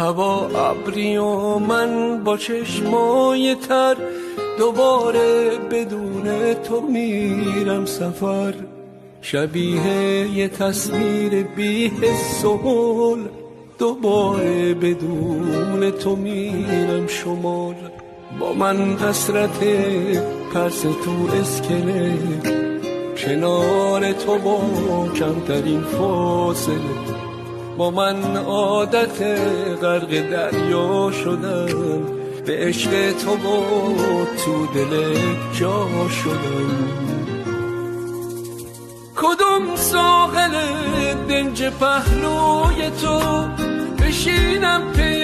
هوا ابری و من با چشمای تر، دوباره بدون تو میرم سفر. شبیه یه تصویر بی حس و حال، دوباره بدون تو میرم شمال. با من حسرت پرس تو اسکله، کنار تو با کمترین فاصله. با من عادت غرق دریا شدن، به عشق تو با تو دل جا شدن. کدوم ساحل دنج پهلوی تو، بشینم پی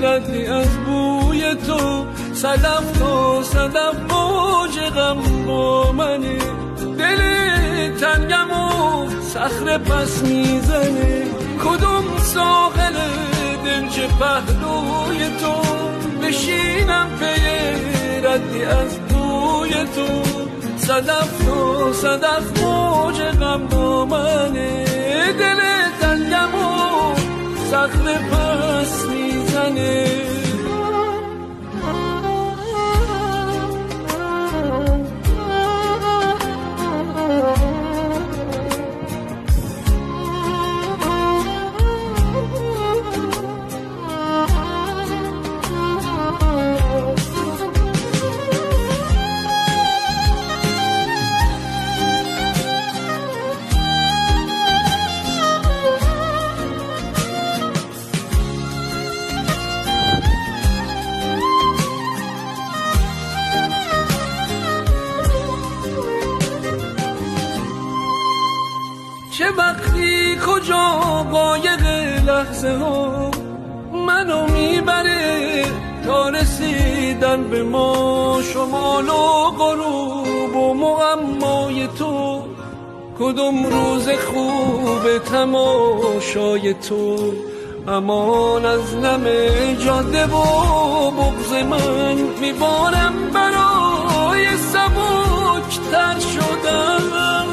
ردی از بوی تو. صدف تا صدف موج غم با منه، دل تنگم و صخره پس میزنه. کدوم ساحل دنج پهلوی تو، بشینم پی ردی از بوی تو. صدف تو صدف موج غم با منه، دل تنگم و صخره پس میزنه. چه وقتی کجا قایق لحظه ها منو میبره تا رسیدن به ما. شمال و غروب و معمای تو، کدوم روز خوب تماشای تو. امان از نم جاده و بغض من، میبارم برای سبک تر شدن.